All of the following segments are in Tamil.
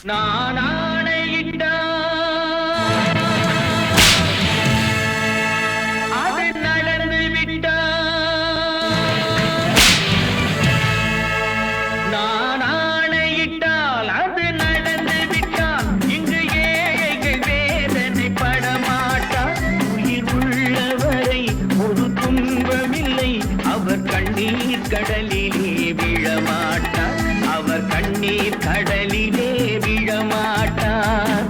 நான் ஆணையிட்டா அது நடந்து விட்டா நான் ஆணையிட்டால் அது நடந்து விட்டால் இங்கு ஏழைகள் வேதனை படமாட்டார். உயிர் உள்ளவரை ஒரு துன்பமில்லை, அவர் கண்ணீர் கடலிலே விழமாட்டார். அவர் கண்ணீர் கடலிலே விழமாட்டார்.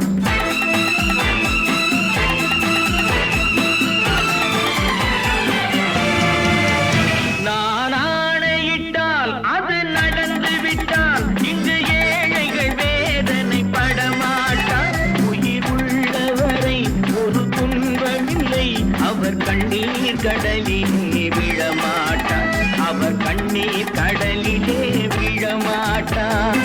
நான் ஆணையிட்டால் அது நடந்து விட்டால் இங்கு ஏழைகள் வேதனை படமாட்டார். உயிர் உள்ளவரை ஒரு துன்பமில்லை, அவர் கண்ணீர் கடலிலே விழமாட்டார். அவர் கண்ணீர் கடலிலே விழமாட்டார்.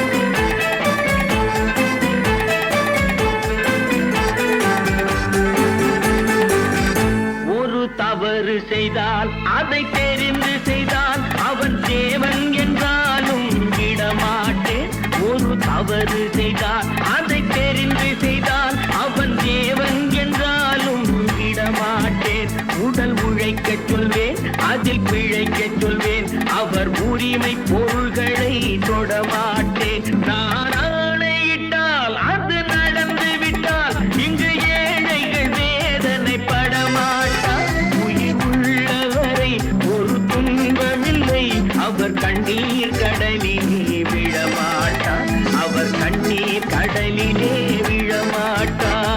ஒரு தவறு செய்தால் அதை தெரிந்து செய்தால் அவன் தேவன் என்றாலும் விடமாட்டேன். ஒரு தவறு செய்தால் அதை தெரிந்து செய்தால் அவன் தேவன் என்றாலும் விடமாட்டேன். உடல் உழைக்கச் சொல்வேன், அதில் பிழைக்கச் சொல்வேன், அவர் உரிமை பொருள்களை தொடமாட்டேன். நான் ஆணையிட்டால் அது நடந்து விட்டால் இங்கு ஏழைகள் வேதனை படமாட்டார். உயிர் உள்ளவரை ஒரு துன்பமில்லை, அவர் கண்ணீர் கடலிலே விழமாட்டார். அவர் கண்ணீர் கடலிலே விழமாட்டார்.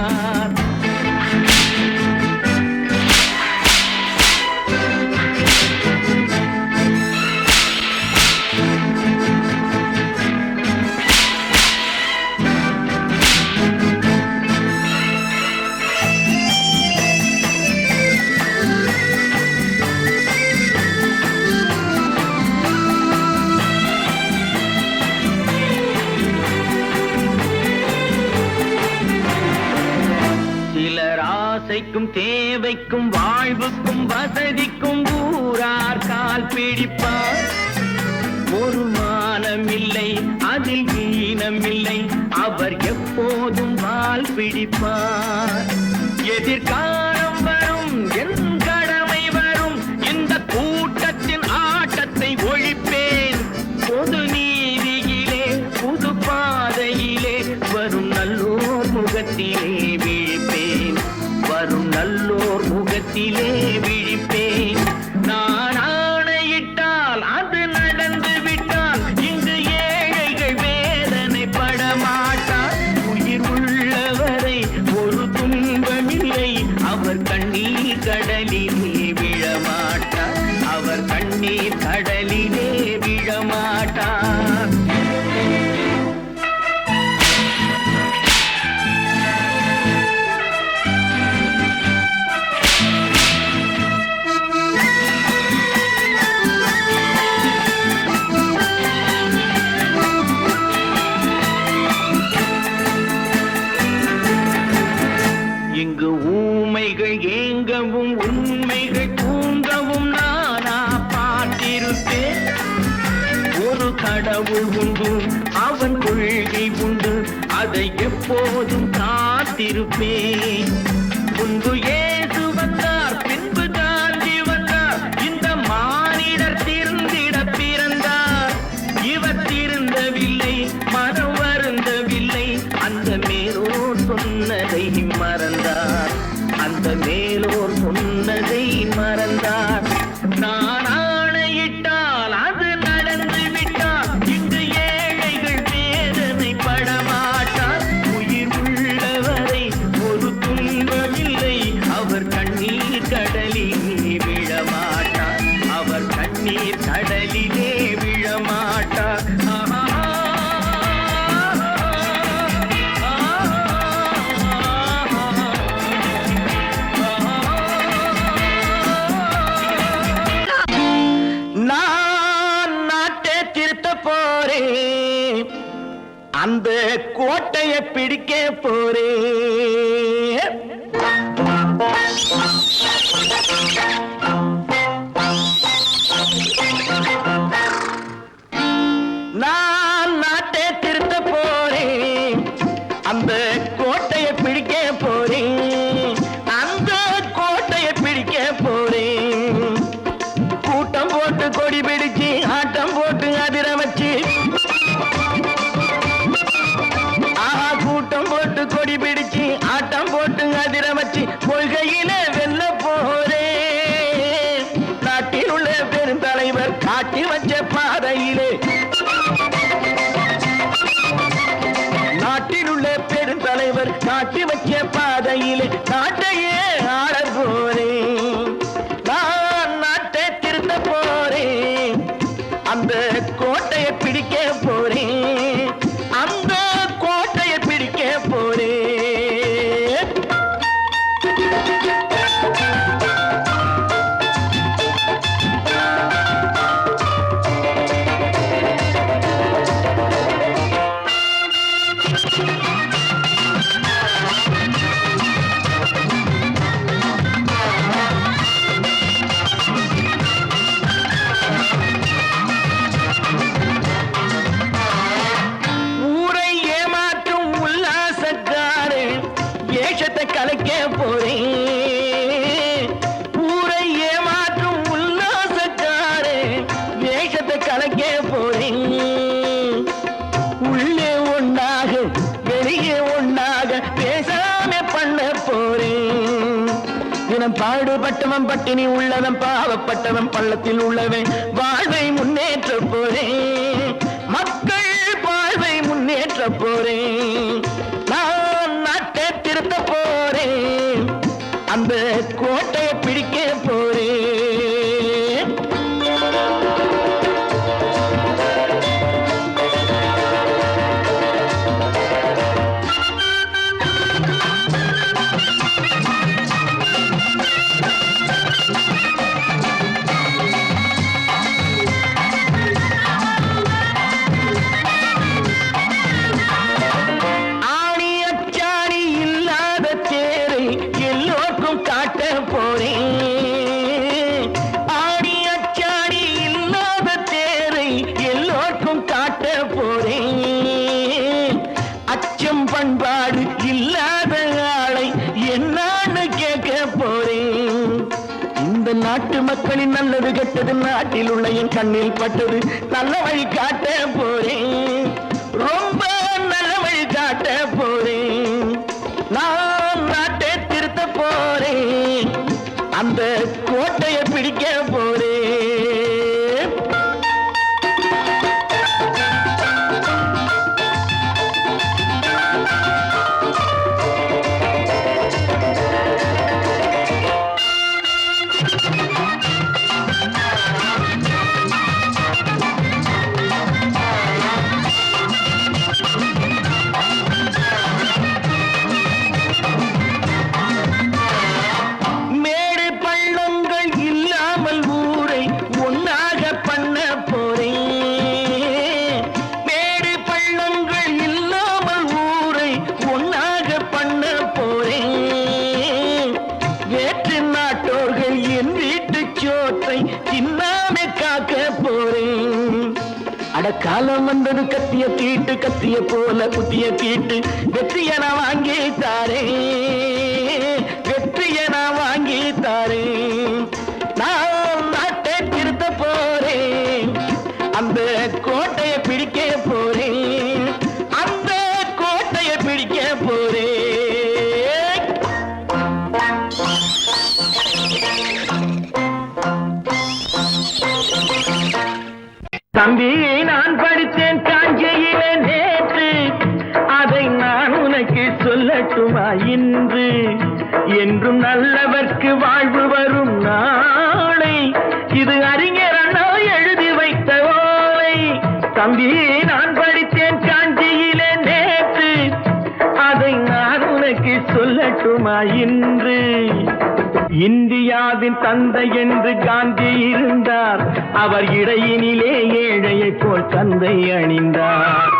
சிலர் ஆசைக்கும் தேவைக்கும் வாழ்வுக்கும் வசதிக்கும் ஊரார் கால் பிடிப்பார். ஒரு மானமில்லை, அதில் ஈனமில்லை, அவர் எப்போதும் வால் பிடிப்பார். எதிர்காலம் வரும், என் கடமை வரும், இந்த கூட்டத்தின் ஆட்டத்தை ஒழிப்பேன். பொது நீதியிலே புது பாதையிலே வரும் நல்லோர் முகத்திலே விழிப்பேன். வரும் நல்லோர் முகத்திலே விழிப்பேன். நான் ஆணையிட்டால் அது நடந்து விட்டால் இங்கு ஏழைகள் வேதனை படமாட்டார். உயிர் உள்ளவரை ஒரு துன்பமில்லை, அவர் கண்ணீர் கடலிலே விழமாட்டார். அவர் கண்ணீர் கடலிலே விழமாட்டார். இங்கு ஊமைகள் ஏங்கவும் உண்மைகள் தூங்கவும் நானா பார்த்திருப்பேன். ஒரு கடவுள் உண்டு, அவன் கொள்கை உண்டு, அதை எப்போதும் காத்திருப்பேன். முன்பு இயேசு வந்தார், பின்பு காந்தி வந்தார், இந்த மானிடர் திருந்திட பிறந்தார். இவர் திருந்தவில்லை, மனம் வருந்தவில்லை, அந்த மேலோர் சொன்னதை மறந்தார். அந்த மேலோர் சொன்னதை மறந்தார். நான் ஆணையிட்டால் அது நடந்து விட்டால் இங்கு ஏழைகள் வேதனை படமாட்டார். உயிர் உள்ளவரை ஒரு துன்பமில்லை, அவர் கண்ணீர் கடலிலே விழமாட்டார். அவர் கண்ணீர் கடலிலே விழமாட்டார். அந்த கோட்டையை பிடிக்க போறேன். நான் நாட்டை திருத்த போறேன். தினம் பாடுபட்டவன் பட்டினி உள்ளவன் பாவப்பட்டவன் பள்ளத்தில் உள்ளவன் வாழ்வை முன்னேற்ற போறேன், மக்கள் வாழ்வை முன்னேற்ற போறேன், நான் நாட்டை திருத்த போறேன், அந்த கோட்டையை பிடிக்க போறேன். பண்பாடு இல்லாத ஆளை என்னான்னு கேட்க போறேன். இந்த நாட்டு மக்களின் நல்லது கெட்டது நாட்டில் உள்ள என் கண்ணில் பட்டது நல்ல வழி காட்ட போறேன், ரொம்ப நல்ல வழி காட்ட போறேன், நான் நாட்டை திருத்த போறேன், அந்த கோட்டையை பிடிக்க போறேன். காலம் வந்தது கத்திய தீட்டு, கத்திய போல புத்திய தீட்டு, வெற்றிய நான் வாங்கி தாரே, வெற்றிய நான் வாங்கி தாரே, நான் நாட்டை திருத்த போறேன், அந்த கோட்டையை பிடிக்க போறேன், அந்த கோட்டையை பிடிக்க போறேன். தம்பி நான் படித்தேன் காஞ்சியிலே நேற்று, அதை நான் உனக்கு சொல்லட்டுமா இன்று, என்றும் நல்லவர்க்கு வாழ்வு வரும் நாளை, இது அறிஞர் அண்ணா எழுதி வைத்த ஓலை. தம்பி நான் படித்தேன் காஞ்சியிலே நேற்று, அதை நான் உனக்கு சொல்லட்டுமா இன்று, இந்தியாவின் தந்தை என்று காந்தி இருந்தார், அவர் இடையினிலே ஏழையை போல் தந்தை அணிந்தார்.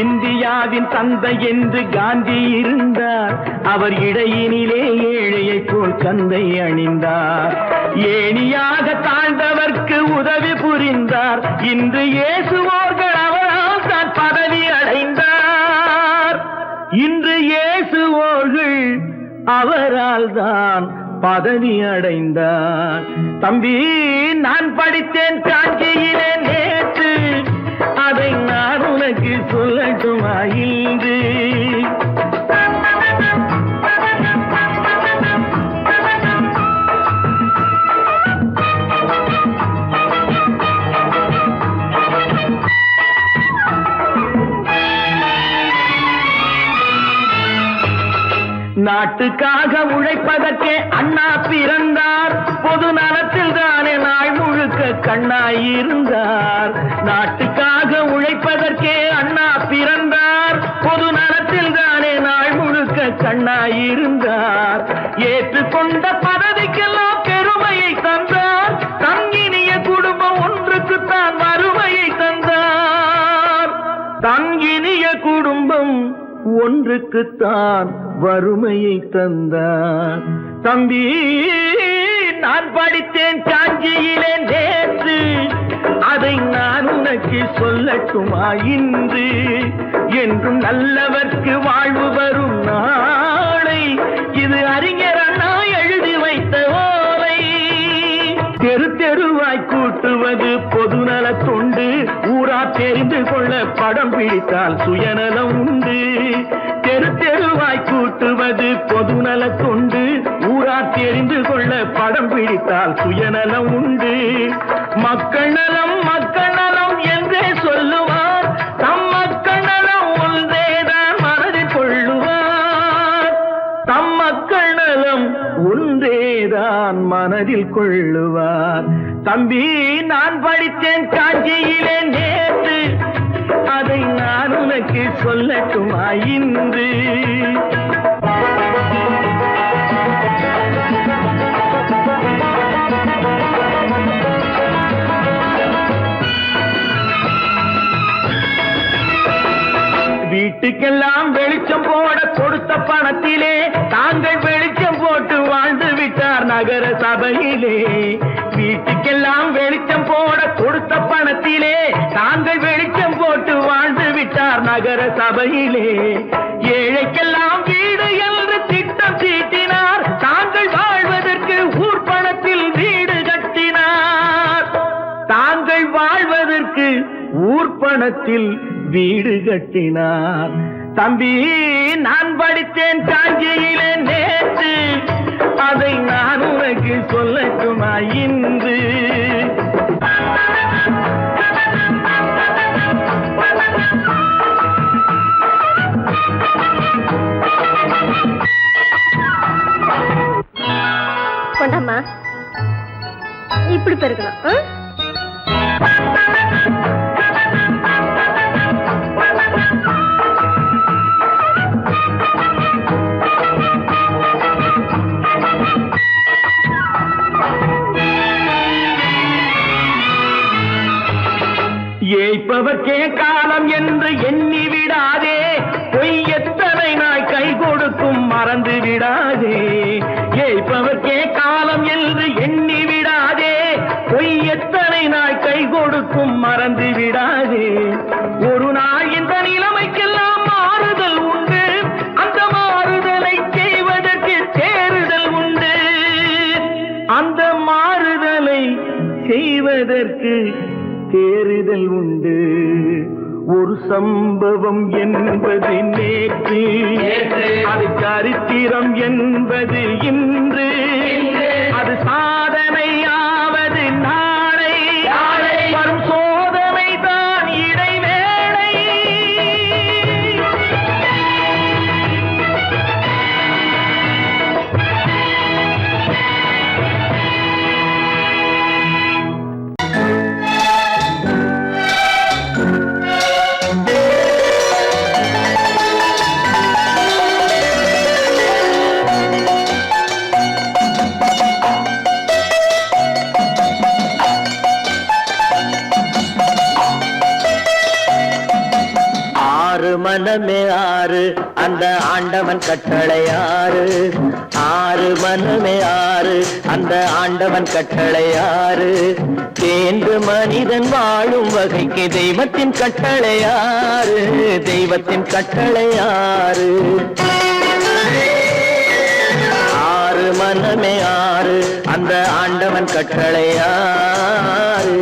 இந்தியாவின் தந்தை என்று காந்தி இருந்தார், அவர் இடையினிலே ஏழையை போல் தந்தை அணிந்தார். ஏணியாக தாழ்ந்தவர்க்கு உதவி புரிந்தார், இன்று இயேசுவோர்கள் அவரால் தான் பதவி அடைந்தார். இன்று இயேசுவோர்கள் அவரால் தான் பதவி அடைந்தார். தம்பி நான் படித்தேன் காஞ்சியிலே நேற்று, அதை நான் உனக்கு சொல்லட்டுமா இன்று. நாட்டுக்காக உழைப்பதற்கே அண்ணா பிறந்தார், பொது நலத்தில் தானே நாள் முழுக்க கண்ணாயிருந்தார். நாட்டுக்காக உழைப்பதற்கே அண்ணா பிறந்தார், பொது நலத்தில் தானே நாள் முழுக்க கண்ணாயிருந்தார். ஏற்றுக்கொண்ட பதவிக்கெல்லாம் பெருமையை தந்தார், தங்கினிய குடும்பம் ஒன்றுக்குத்தான் வறுமையை தந்தார். தங்கினிய குடும்பம் ஒன்றுக்குத்தான் வறுமையை தந்தார். தம்பி நான் படித்தேன் காஞ்சியிலே நேற்று, அதை நான் உனக்கு சொல்லட்டுமா இன்று, என்றும் நல்லவர்க்கு வாழ்வு வரும் நாளை, இது அறிஞர் அண்ணா எழுதி வைத்த ஓலை. தெரு தெருவாய் கூட்டுவது பொதுநல தொண்டு, ஊரா தெரிந்து கொள்ள படம் பிடித்தால் சுயநலம் உண்டு. தெரு தெருவாய் கூட்டுவது பொதுநல தொண்டு, ஊரா தெரிந்து கொள்ள கொள்ள படம் பிடித்தால் சுயநலம் உண்டு. மக்கள் நலம் மக்கள் நலம் என்றே சொல்லுவார், தம் மக்கள் நலம் ஒன்றேதான் மனதில் கொள்ளுவார். தம் மக்கள் நலம் ஒன்றேதான் மனதில் கொள்ளுவார். தம்பி, நான் படித்தேன் காஞ்சியிலே நேற்று, அதை நான் உனக்கு சொல்லட்டுமா இன்று? வீட்டுக்கெல்லாம் வெளிச்சம் போட கொடுத்த பணத்திலே தாங்கள் வெளிச்சம் போட்டு வாழ்ந்து விட்டார் நகர சபையிலே. வீட்டுக்கெல்லாம் வெளிச்சம் போட கொடுத்த பணத்திலே தாங்கள் வெளிச்சம் போட்டு வாழ்ந்து விட்டார் நகர சபையிலே. ஏழைக்கெல்லாம் வீடு என்று திட்டம் தீட்டினார், தாங்கள் வாழ்வதற்கு ஊர் பணத்தில் வீடு கட்டினார். தாங்கள் வாழ்வதற்கு ஊர் பணத்தில் வீடு கட்டினார். தம்பி, நான் படித்தேன் காஞ்சியிலே நேற்று, அதை நான் உனக்கு சொல்லட்டுமா இன்று? கொண்டாமா, இப்படி பெருக்கணும். ஏய்ப்பவர்க்கே காலம் என்று எண்ணி விடாதே, பொய் எத்தனை நாய் கை கொடுக்கும் மறந்து விடாதே. ஏய்ப்பவர்க்கே காலம் என்று எண்ணி விடாதே, பொய் எத்தனை நாய் கை கொடுக்கும் மறந்து விடாதே. ஒரு நாள் இந்த நிலைமைக்கெல்லாம் மாறுதல் உண்டு, அந்த மாறுதலை செய்வதற்கு தேறுதல் உண்டு. அந்த மாறுதலை செய்வதற்கு தேறுதல் உண்டு. ஒரு சம்பவம் என்பது நேற்று, அது சரித்திரம் என்பது இன்று, அது சாதனையாவது நாளை, வரும் சோதனை தான் இடைவேளை. மனமே ஆறு, அந்த ஆண்டவன் கட்டளை ஆறு. ஆறு மனமே ஆறு, அந்த ஆண்டவன் கட்டளை ஆறு. தேர்ந்து மனிதன் வாழும் வகைக்கு தெய்வத்தின் கட்டளை ஆறு, தெய்வத்தின் கட்டளை ஆறு. ஆறு மனமே ஆறு, அந்த ஆண்டவன் கட்டளை ஆறு.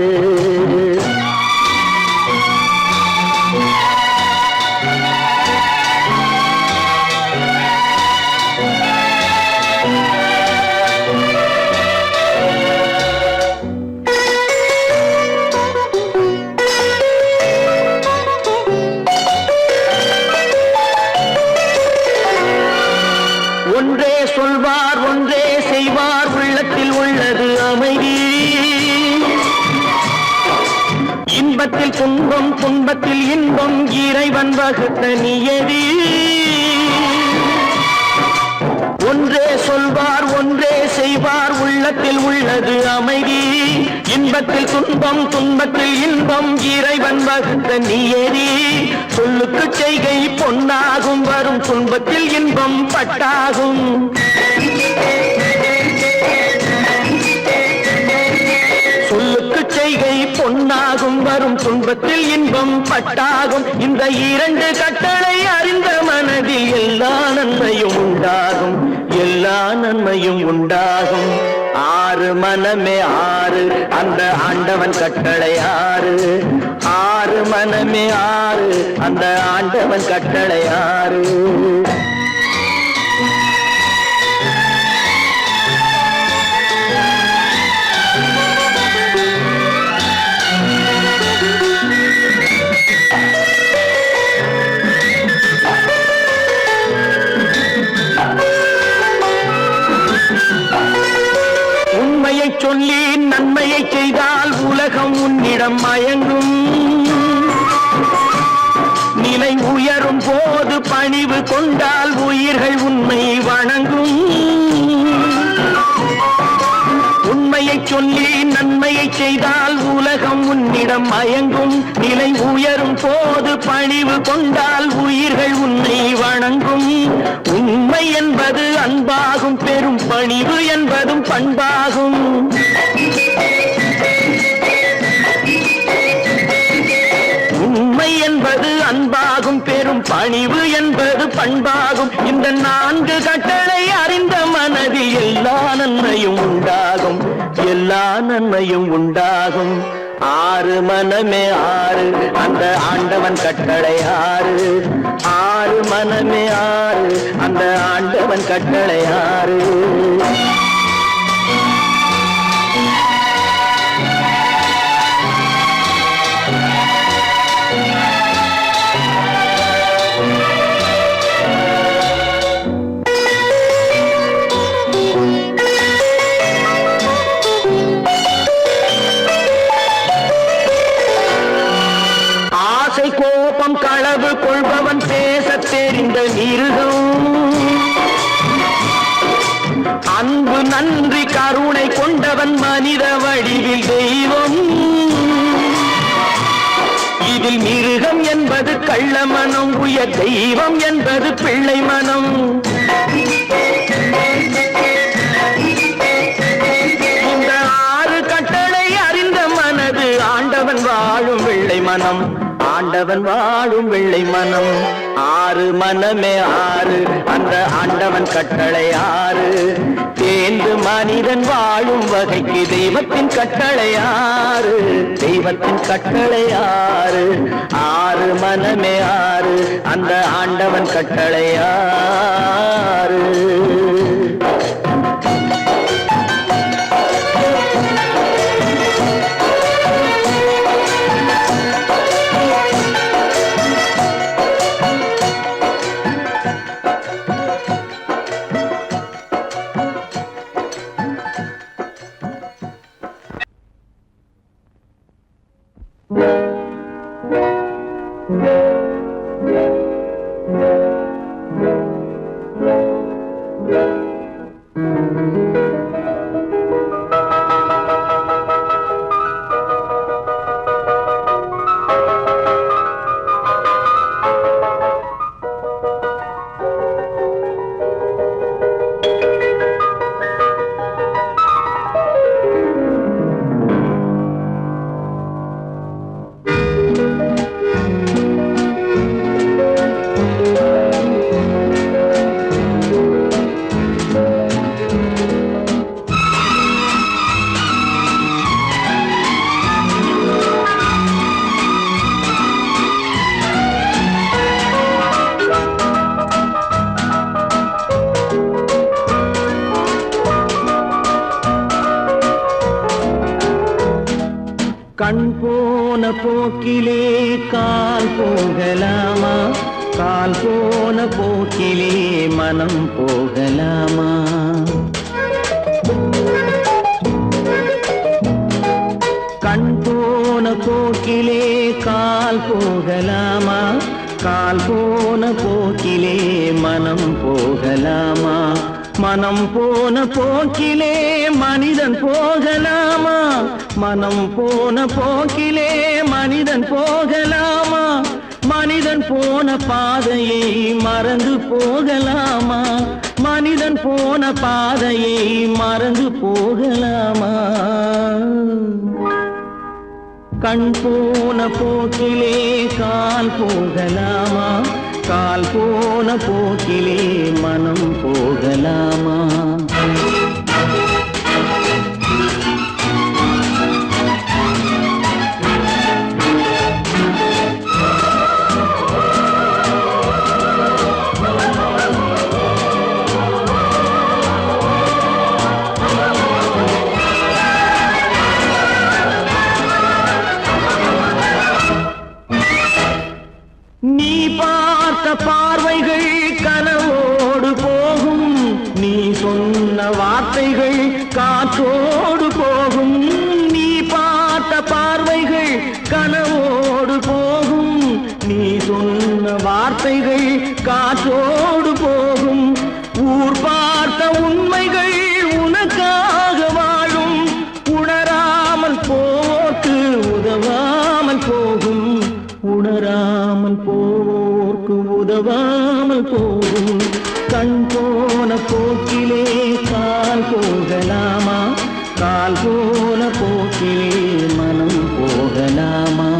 ஒன்றே சொல்வார் ஒன்றே செய்வார், உள்ளத்தில் உள்ளது அமைதி. இன்பத்தில் துன்பம் துன்பத்தில் இன்பம், இறைவன் வகுத்த நியதி. ஒன்றே சொல்வார் ஒன்றே செய்வார், உள்ளத்தில் உள்ளது அமைதி. இன்பத்தில் துன்பம் துன்பத்தில் இன்பம், இறைவன் வகுத்த நியதி. சொல்லுக்கு செய்கை பொன்னாகும், வரும் துன்பத்தில் இன்பம் பட்டாகும். சொல்லுக்கு செய்கை பொன்னாகும், வரும் துன்பத்தில் இன்பம் பட்டாகும். இந்த இரண்டு கட்டளை அறிந்த மனதில் எல்லா நன்மையும் உண்டாகும், எல்லா நன்மையும் உண்டாகும். ஆறு மனமே ஆறு, அந்த ஆண்டவன் கட்டளை ஆறு. ஆறு மனமே ஆறு, அந்த ஆண்டவன் கட்டளை ஆறு. சொல்லி நன்மையை செய்தால் உலகம் உன்னிடம் மயங்கும். நிலை உயரும் போது பணிவு கொண்டால் உயிர்கள் உன்னை வணங்கும். உண்மையை சொல்லி நன்மையை செய்தால் உலகம் உன்னிடம் மயங்கும். நிலை உயரும் போது பணிவு கொண்டால் உயிர்கள் உன்னை வணங்கும். உண்மை என்பது அன்பாகும், பெரும் பணிவு என்பதும் பண்பாகும். உண்மை என்பது அன்பாகும், பெரும் பணிவு என்பது பண்பாகும். இந்த 4 கட்டளை அறிந்த மனதில் எல்லா நன்மையும் உண்டாகும், எல்லா நன்மையும் உண்டாகும். 6 மனமே 6 அந்த ஆண்டவன் கட்டளை 6. 6 மனமே 6 அந்த ஆண்டவன் கட்டளை 6. கோபம் களவு கொள்பவன் பேசத் தெரிந்த மிருகம். அன்பு நன்றி கருணை கொண்டவன் மனித வடிவில் தெய்வம். இதில் மிருகம் என்பது கள்ள மனம், உயர் தெய்வம் என்பது பிள்ளை மனம். இந்த 6 கட்டளை அறிந்த மனது ஆண்டவன் வாழும் வெள்ளை மனம், ஆண்டவன் வாழும் வெள்ளை மனம். 6 மனமே 6 அந்த ஆண்டவன் கட்டளை 6. தேர்ந்து மனிதன் வாழும் வகைக்கு தெய்வத்தின் கட்டளை 6, தெய்வத்தின் கட்டளை 6. 6 மனமே 6 அந்த ஆண்டவன் கட்டளை 6. கண் போன போக்கிலே கால் போகலாமா, கால் போன போக்கிலே மனம் போகலாமா? கண் போன போக்கிலே கால் போகலாமா, கால் போன போக்கிலே மனம் போகலாமா? மனம் போன போக்கிலே மனிதன் போகலாமா, மனம் போன போக்கிலே மனிதன் போகலாமா? மனிதன் போன பாதையை மறந்து போகலாமா, மனிதன் போன பாதையை மறந்து போகலாமா? கண் போன போக்கிலே கால் போகலாமா, கால் போன போக்கிலே மனம் போகலாமா? நீ பார்த்த பார்வைகள் கனவோடு போகும், நீ சொன்ன உதவாமல் போகும். கண் போன போக்கிலே கால் போகலாமா? கால் போன போக்கிலே மனம் போகலாமா?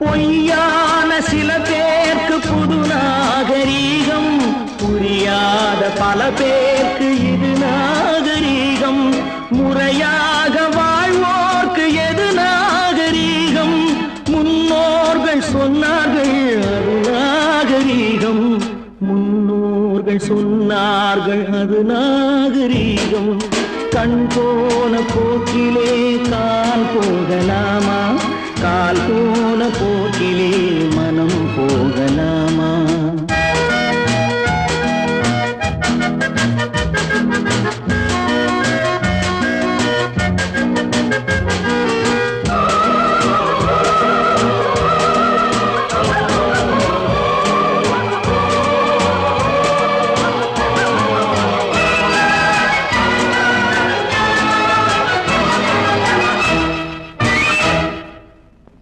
பொய்யான சில பேருக்கு புது நாகரீகம், புரியாத பல பேருக்கு இது நாகரீகம். முறையாக வாழ்வோர்க்கு எது நாகரீகம்? முன்னோர்கள் சொன்னார்கள் அது நாகரீகம். முன்னோர்கள் சொன்னார்கள் அது நாகரீகம். கண் போன போக்கிலே கால் போகலாமா? கால் போன போக்கிலே மனம் போகலாமா?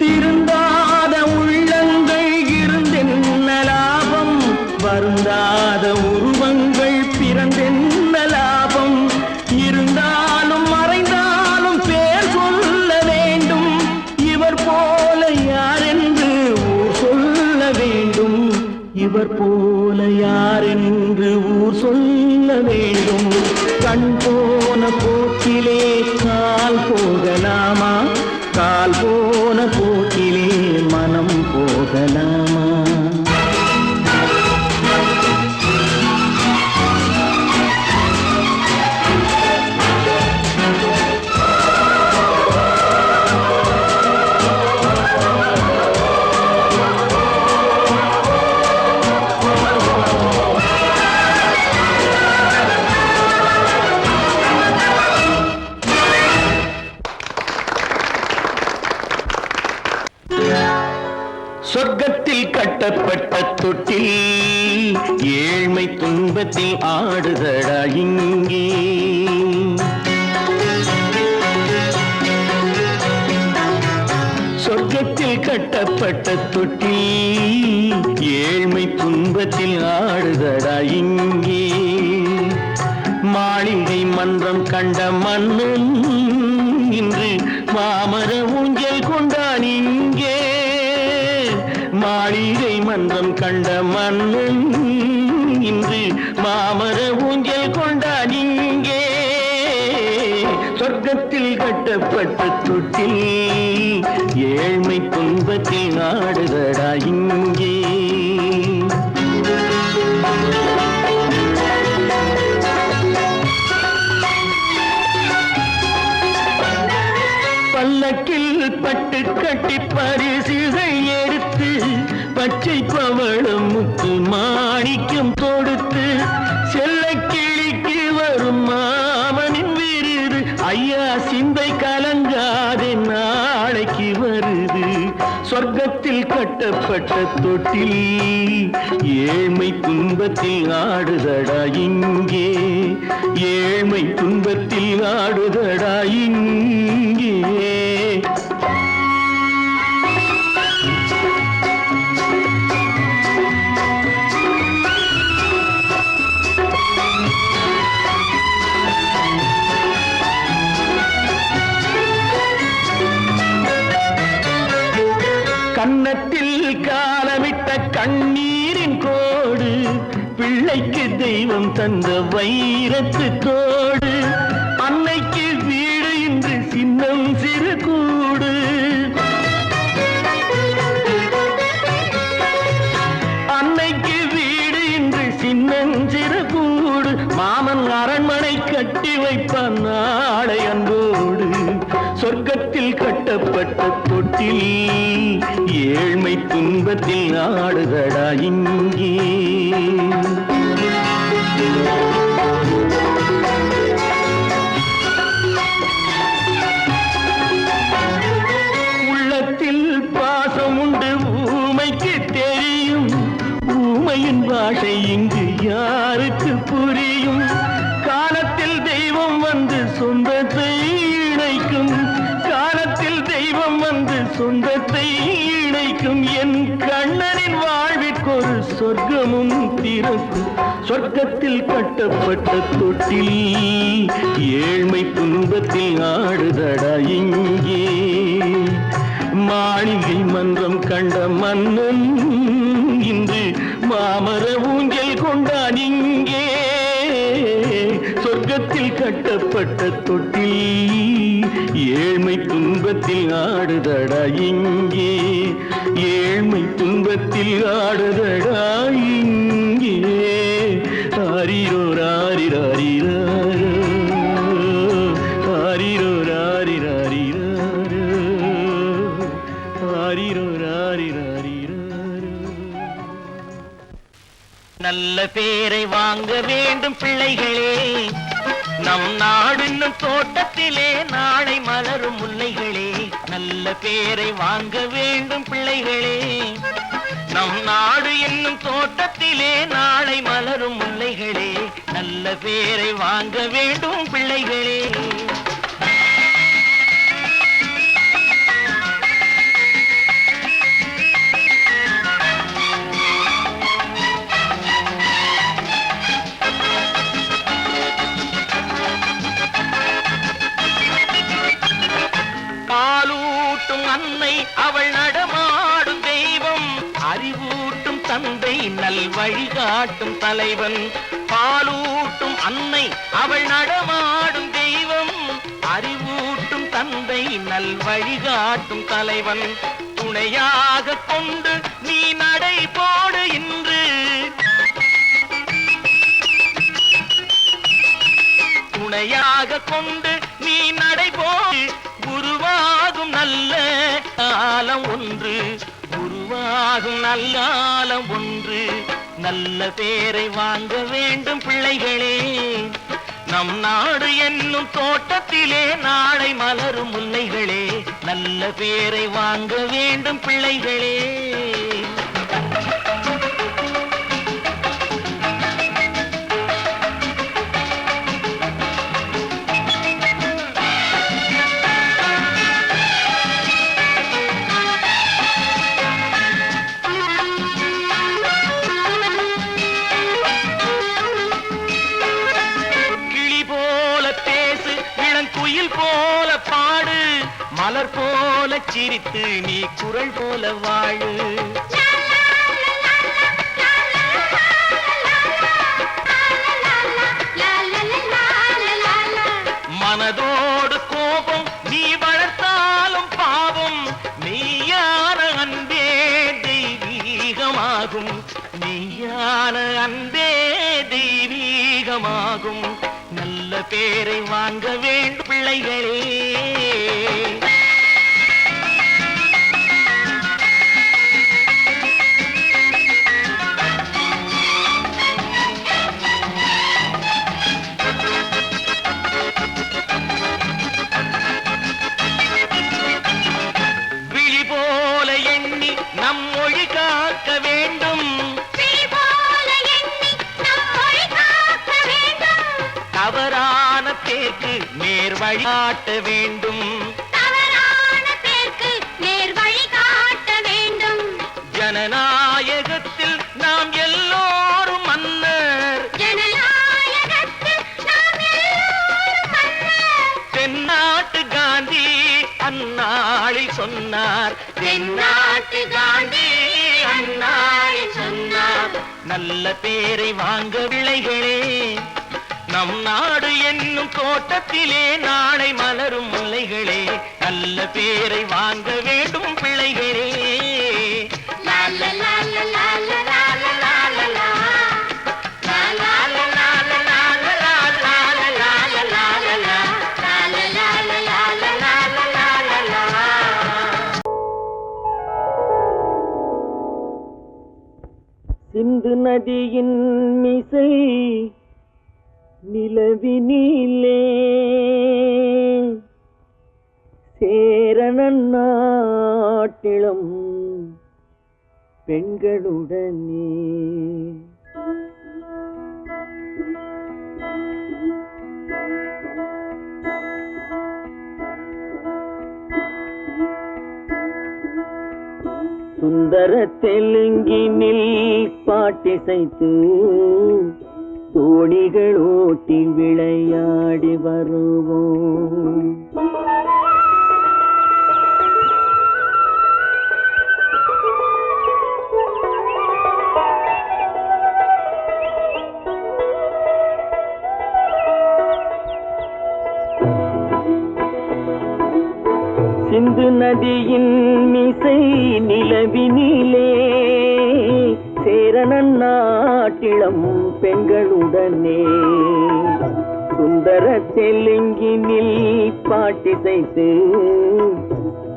திருந்தாத உள்ளங்கள் இருந்தென்ன லாபம்? வருந்தாத உருவங்கள் பிறந்தென்ன லாபம்? இருந்தாலும் மறைந்தாலும் பேர் சொல்ல வேண்டும். இவர் போல யாரென்று ஊர் சொல்ல வேண்டும். இவர் போல யாரென்று ஊர் சொல்ல வேண்டும். கண் போன போக்கிலே கால் போகலாமா? கால் போன போக்கிலே மனம் போகலாமா? சொர்க்கத்தில் கட்டப்பட்ட தொட்டில் ஏழ்மை துன்பத்தில் ஆடுதடா இங்கே. சொர்க்கத்தில் கட்டப்பட்ட தொட்டில் ஏழ்மை துன்பத்தில் ஆடுதடா இங்கே. மாளிகை மன்றம் கண்ட மன்னன் இன்று மாமர ஊஞ்சல் கொண்டான் இங்கே. மாளிகை மன்றம் கண்ட மன்னன் இன்று மாமர ஊஞ்சல் கொண்டான் இங்கே. சொர்க்கத்தில் கட்டப்பட்ட தொட்டில் ஏழ்மை துன்பத்தில் ஆடுதடா இங்கே. பல்லக்கில் பட்டு கட்டி பரிசுகள் எடுத்து பச்சை பவளம் முத்து மாணிக்கம் தொடுத்து செல்ல கிளிக்கு வரும் மாமனின் விருது. ஐயா சிந்தை கலங்காதே நாளைக்கு வருது. சொர்க்கத்தில் கட்டப்பட்ட தொட்டில் ஏழ்மை துன்பத்தில் ஆடுதடா இங்கே. ஏழ்மை துன்பத்தில் ஆடுதடா இங்கே. கன்னத்தில் காலமிட்ட கண்ணீரின் கோடு, பிள்ளைக்கு தெய்வம் தந்த வைரத்து தோடு. அன்னைக்கு வீடு இன்று சின்னம் சிறு கூடு. அன்னைக்கு வீடு இன்று சின்னஞ்சிறு கூடு. மாமன் அரண்மனை கட்டி வைப்பான் நாளை அன்போடு. தொட்டில் ஏழ்மை துன்பத்தில் ஆடுதடா இங்கே. உள்ளத்தில் பாசம் உண்டு ஊமைக்கு தெரியும், ஊமையின் பாஷை இங்கு யாருக்கு புரியும்? காலத்தில் தெய்வம் வந்து சொந்தத்தை இணைக்கும், காலத்தில் தெய்வம் வந்து சொந்தத்தை இணைக்கும். என் கண்ணனின் வாழ்விற்கொரு சொர்க்கமும் திறக்கும், சொர்க்கத்தில் கட்டப்பட்ட தொட்டில் ஏழ்மை துன்பத்தில் ஆடுதடா இங்கே. மாளிகை மன்றம் கண்ட மன்னன் இன்று மாமர ஊஞ்சல் கொண்டான் இங்கே. சொர்க்கத்தில் கட்டப்பட்ட தொட்டில் ஏழ்மை துன்பத்தில் ஆடுதடா இங்கே. ஏழ்மை துன்பத்தில் ஆடுதடா இங்கே. ஆரிரோ ராரிராரிரோ, ஆரிரோ ராரிராரிரோ, ஆரிரோ ராரிராரிரோ. நல்ல பேரை வாங்க வேண்டும் பிள்ளைகளே, நம் நாடு என்னும் தோட்டத்திலே நாளை மலரும் முல்லைகளே. நல்ல பேரை வாங்க வேண்டும் பிள்ளைகளே, நம் நாடு என்னும் தோட்டத்திலே நாளை மலரும் முல்லைகளே. நல்ல பேரை வாங்க வேண்டும் பிள்ளைகளே. பாலூட்டும் அன்னை அவள் நடமாடும் தெய்வம், அறிவூட்டும் தந்தை நல் வழிகாட்டும் தலைவன். பாலூட்டும் அன்னை அவள் நடமாடும் தெய்வம், அறிவூட்டும் தந்தை நல் வழிகாட்டும் தலைவன். துணையாக கொண்டு நீ நடை போடு இன்று, துணையாக கொண்டு நீ நடை போடு. உருவாகும் நல்ல காலம் ஒன்று, உருவாகும் நல்ல காலம் ஒன்று. நல்ல பேரை வாங்க வேண்டும் பிள்ளைகளே, நம் நாடு என்னும் தோட்டத்திலே நாளை மலரும் முல்லைகளே. நல்ல பேரை வாங்க வேண்டும் பிள்ளைகளே. போல பாடு, மலர் போல சிரித்து நீ குரல் போல வாழு. மனதோடு கோபம் நீ வளர்த்தாலும் பாவம், மெய்யான அன்பே தெய்வீகமாகும், மெய்யான அன்பே தெய்வீகமாகும். நல்ல பேரை வாங்க வேண்டும் பிள்ளைகளே. விழி போல எண்ணி நம் மொழி காக்க வேண்டும், தவறான பேருக்கு நேர் வழி காட்ட வேண்டும், தவறான பேருக்கு நேர் வழி காட்ட வேண்டும். ஜனநாயகத்தில் நாம் எல்லோரும் மன்னர், ஜனநாயகத்தில் நாம் எல்லோரும் மன்னர். தென்னாட்டு காந்தி அந்நாளில் சொன்னார், தென்னாட்டு காந்தி அந்நாளில் சொன்னார். நல்ல பேரை வாங்க பிள்ளைகளே, நம் நாடு என்னும் தோட்டத்திலே நாளை மலரும் முல்லைகளே. நல்ல பேரை வாங்க வேண்டும் பிள்ளைகளே. சிந்து நதியின் மிசை நிலவினிலே சேரணன் நாட்டிளம் பெண்களுடனே சுந்தர தெலுங்கினில் பாட்டிசைத்து தோணிகள் ஓட்டி விளையாடி வருவோம். சிந்து நதியின் மிசை நிலவினிலே சேரணன் நாட்டிளம் பெண்களுடனே சுந்தர தெலுங்கினில் பாட்டிசைத்து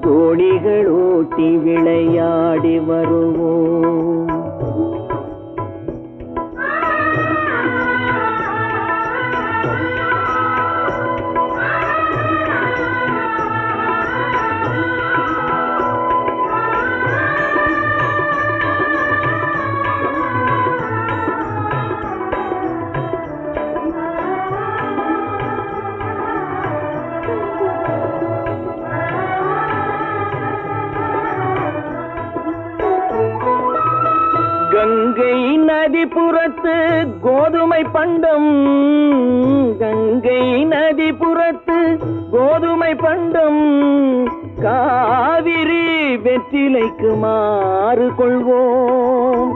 தோணிகள் ஓட்டி விளையாடி வருவோம். கங்கை நதிபுறத்து கோதுமை பண்டம், கங்கை நதிபுறத்து கோதுமை பண்டம், காவிரி வெற்றிலைக்கு மாறு கொள்வோம்.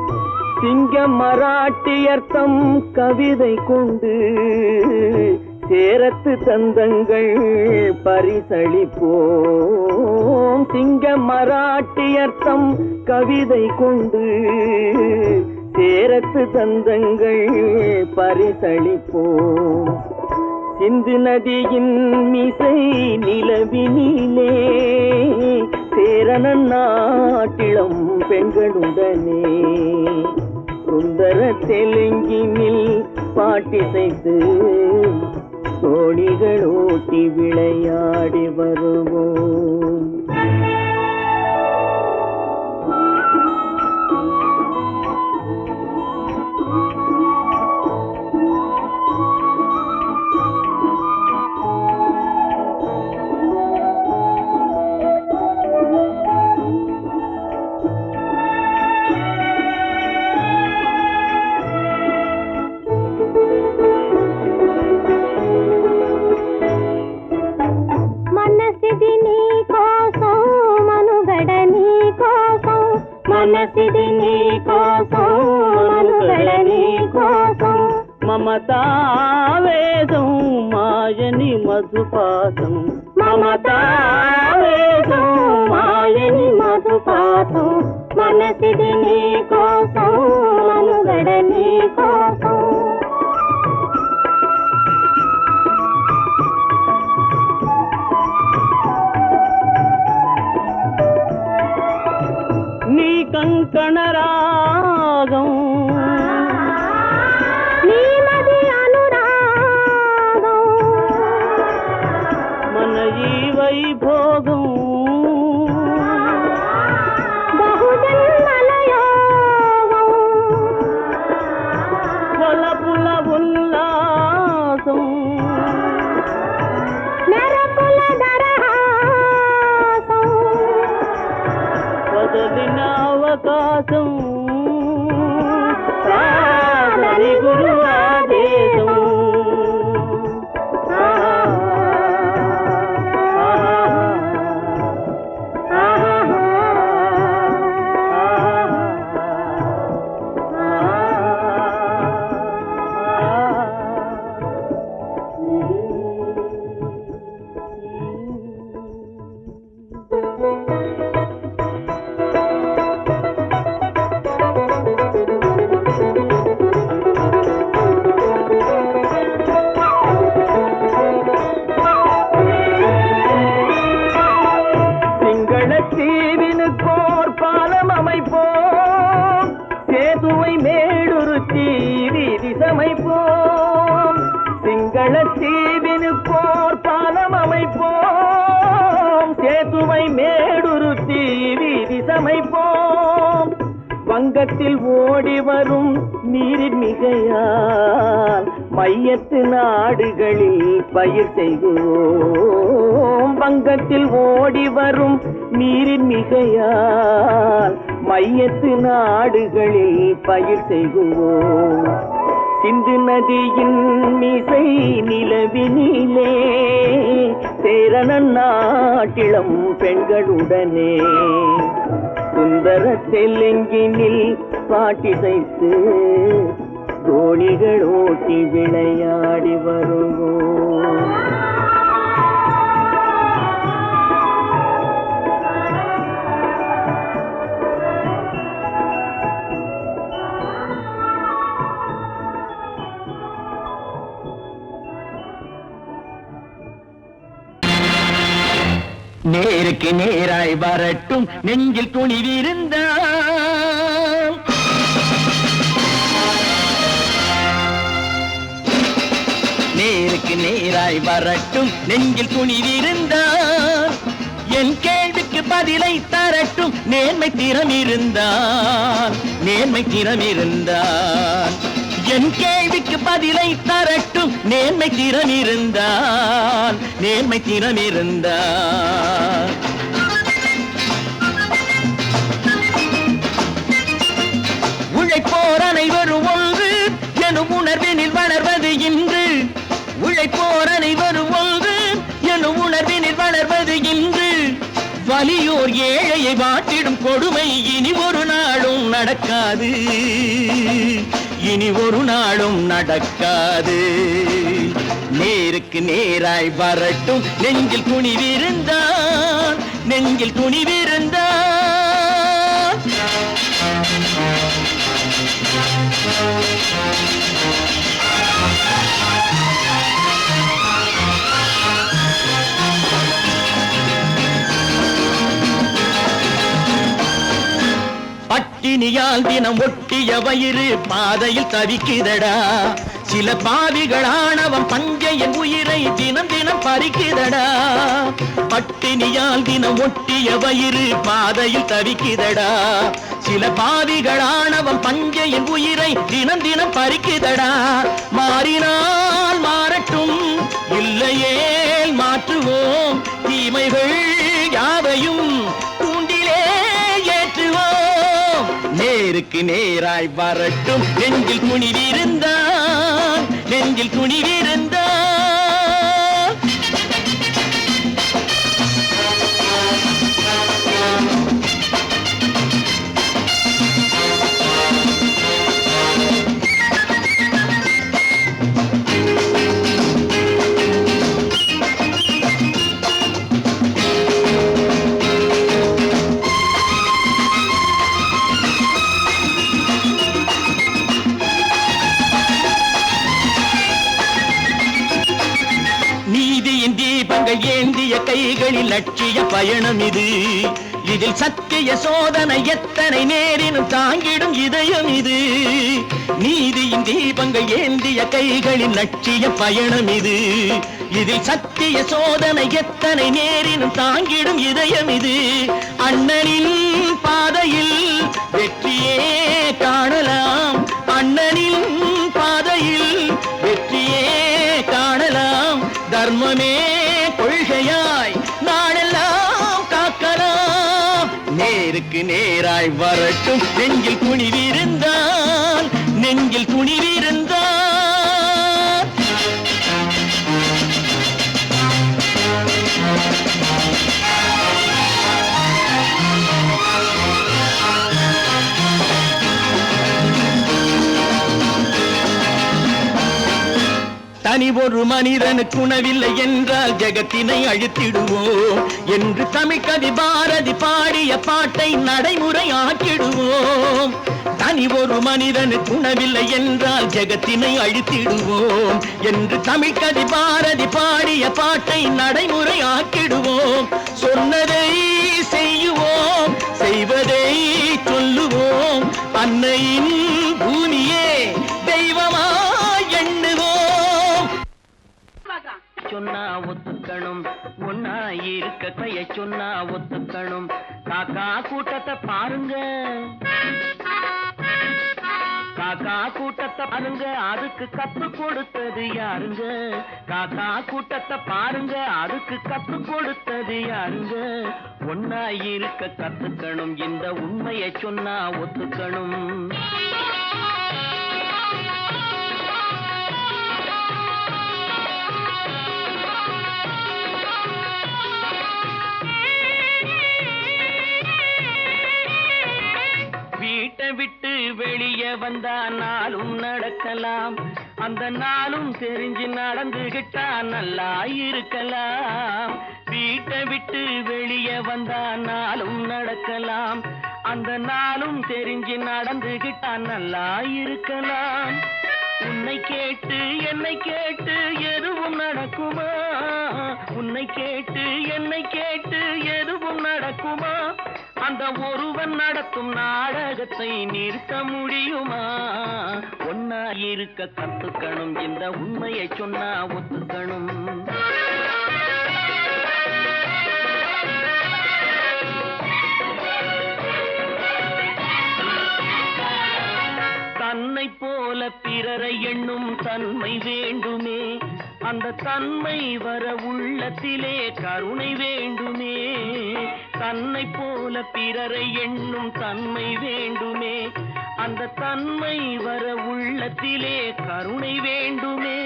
சிங்க மராட்டியர்த்தம் கவிதை கொண்டு சேரத்து தந்தங்கள் பரிசளிப்போம். சிங்க மராட்டியர்த்தம் கவிதை கொண்டு சேரத்து தந்தங்கள் பரிசளிப்போம். சிந்து நதியின் மிசை நிலவினிலே சேரணன் நாட்டிளம் பெண்களுடனே சுந்தர தெலுங்கினில் பாட்டிசைத்து தோணிகள் ஓட்டி விளையாடி வருவோம். మనసిది నీ కోసం మనుగడ నీ కోసం మమతావేదం మాయని మధుపాసం మమతావేదం మాయని మధుపాసం మనసిది నీ కోసం మనుగడ నీ కోసం కంకణరాగం నీమది అనురాగం మన ఈ వైభోగం బహుజన్మల యోగం சேதுவை மேடுருத்தி வீதி சமைப்போம் சிங்கள தீவினுக்கோர் பாலம் அமைப்போம் சேதுவை மேடுருத்தி வீதி சமைப்போம் வங்கத்தில் ஓடி வரும் நீரின் மிகையால் மையத்து நாடுகளில் பயிர் செய்வோம் வங்கத்தில் ஓடி வரும் நீரின் மிகையால் மையத்து நாடுகளில் பயிர் செய்வோம் சிந்து நதியின் மிசை நிலவினிலே சேரணன் நாட்டிளம் பெண்களுடனே சுந்தர தெலுங்கினில் பாட்டிசைத்து தோணிகள் ஓட்டி விளையாடி வருவோம் நேருக்கு நேராய் வரட்டும் நெஞ்சில் துணிவிருந்தால் நேருக்கு நேராய் வரட்டும் நெஞ்சில் துணிவிருந்தால் என் கேள்விக்கு பதிலை தரட்டும் நேர்மை திறம் இருந்தால் என் கேள்விக்கு பதிலை தரட்டும் நேர்மை திறம் இருந்தால் உழைப்போர் அனைவரும் ஒன்று எனும் உணர்வினில் வளர்வது இன்று உழைப்போர் அனைவரும் ஒன்று எனும் உணர்வினில் வளர்வது இன்று வலியோர் ஏழையை வாட்டிடும் கொடுமை இனி ஒரு நாளும் நடக்காது நேருக்கு நேராய் வரட்டும் நெஞ்சில் துணிவிருந்தான் பட்டினியால் தினம் ஒட்டிய வயிறு பாதையில் தவிக்குதடா சில பாவிகள் ஆணவம் பஞ்சையின் உயிரை தினம் தினம் பறிக்குதடா பட்டினியால் தினம் ஒட்டிய வயிறு பாதையில் தவிக்குதடா சில பாவிகள் ஆணவம் பஞ்சையின் உயிரை தினம் தினம் பறிக்குதடா மாறினால் மாறட்டும் இல்லையேல் மாற்றுவோம் தீமைகள் யாவையும் நேருக்கு நேராய் வரட்டும் நெஞ்சில் துணிவிருந்தான் தீபங்கள் ஏந்திய கைகளில் லட்சிய பயணம் இது இதில் சத்திய சோதனை எத்தனை நேரினும் தாங்கிடும் இதயம் இது நீதியின் தீபங்கள் ஏந்திய கைகளில் லட்சிய பயணம் இது இதில் சத்திய சோதனை எத்தனை நேரினும் தாங்கிடும் இதயம் இது அண்ணனின் பாதையில் வெற்றியே காணலாம் அண்ணனின் பாதையில் வெற்றியே காணலாம் தர்மமே கொள்கையாய் நாளெல்லாம் காக்கலாம் நேருக்கு நேராய் வரட்டும் நெஞ்சில் துணிவிருந்தால் தனி ஒரு மனிதனுக்கு உணவில்லை என்றால் ஜெகத்தினை அழித்திடுவோம் என்று தமிழ்கவி பாரதி பாடிய பாட்டை நடைமுறையாக்கிடுவோம். தனி ஒரு மனிதனுக்கு உணவில்லை என்றால் ஜெகத்தினை அழித்திடுவோம் என்று தமிழ்கவி பாரதி பாடிய பாட்டை நடைமுறையாக்கிடுவோம். சொன்னதை செய்யுவோம், செய்வதை சொல்லுவோம், அன்னையின் பூமியே தெய்வமா எண்ணுவோம். சொன்னா ஒத்துக்கணும், ஒன்னா இருக்க கைய சொன்னா ஒத்துக்கணும். காக்கா கூட்டத்தை பாருங்க, காக்கா கூட்டத்தை பாருங்க, அதுக்கு கத்து கொடுத்தது யாருங்க? காக்கா கூட்டத்தை பாருங்க, அதுக்கு கத்து கொடுத்தது யாருங்க? ஒன்னா இருக்க கத்துக்கணும், இந்த உண்மையை சொன்னா ஒத்துக்கணும். வீட்டை விட்டு வெளியே வந்தா நாளும் நடக்கலாம், அந்த நாளும் தெரிஞ்சு நடந்துகிட்டா நல்லா இருக்கலாம். வீட்டை விட்டு வெளியே வந்தா நாளும் நடக்கலாம், அந்த நாளும் தெரிஞ்சு நடந்துகிட்டா நல்லா இருக்கலாம். உன்னை கேட்டு என்னை கேட்டு எதுவும் நடக்குமா? உன்னை கேட்டு என்னை கேட்டு எதுவும் நடக்குமா? அந்த ஒருவன் நடத்தும் நாடகத்தை நிறுத்த முடியுமா? ஒன்னா இருக்க கத்துக்கணும், இந்த உண்மையை சொன்னா ஒத்துக்கணும். தன்னை போல பிறரை எண்ணும் தன்மை வேண்டுமே, அந்த தன்மை வர உள்ளத்திலே கருணை வேண்டுமே. தன்னை போல பிறரை எண்ணும் தன்மை வேண்டுமே, அந்த தன்மை வர உள்ளத்திலே கருணை வேண்டுமே.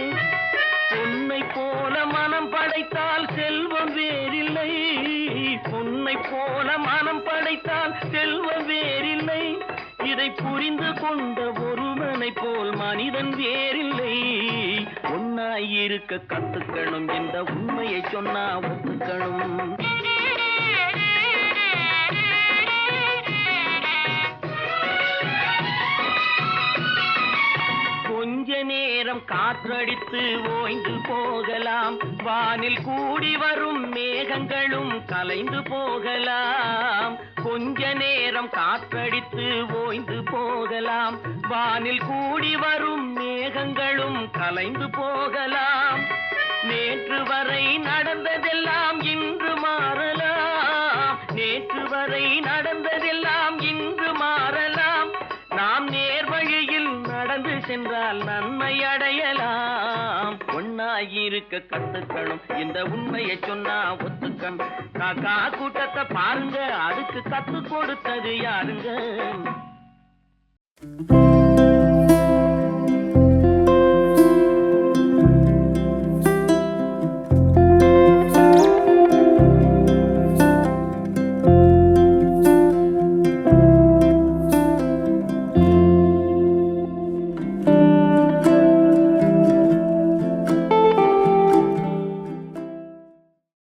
பொன்னை போல மனம் படைத்தால் செல்வம் வேறில்லை, பொன்னை போல மனம் படைத்தால் செல்வம் வேறில்லை. இதை புரிந்து கொண்ட ஒருவனை போல் மனிதன் வேறில்லை. ஒன்னாயிருக்க கத்துக்கணும், இந்த உண்மையை சொன்னா ஒத்துக்கணும். கொஞ்ச நேரம் காற்றடித்து ஓய்ந்து போகலாம், வானில் கூடி வரும் மேகங்களும் கலைந்து போகலாம். கொஞ்ச நேரம் காற்றடித்து ஓய்ந்து போகலாம், வானில் கூடி வரும் மேகங்களும் கலைந்து போகலாம். நேற்று வரை நடந்ததெல்லாம் இன்று மாறலாம், நேற்று வரை நடந்ததெல்லாம் இன்று மாறலாம். நாம் நேர்வழியில் நடந்து சென்றால் நன்மை அடையலாம். ஒன்னாயிருக்க கத்துக்கணும், இந்த உண்மையை சொன்னா ஒத்துக்கணும். காக்கா கூட்டத்தை பாருங்க, அதுக்கு கத்து கொடுத்தது யாருங்க?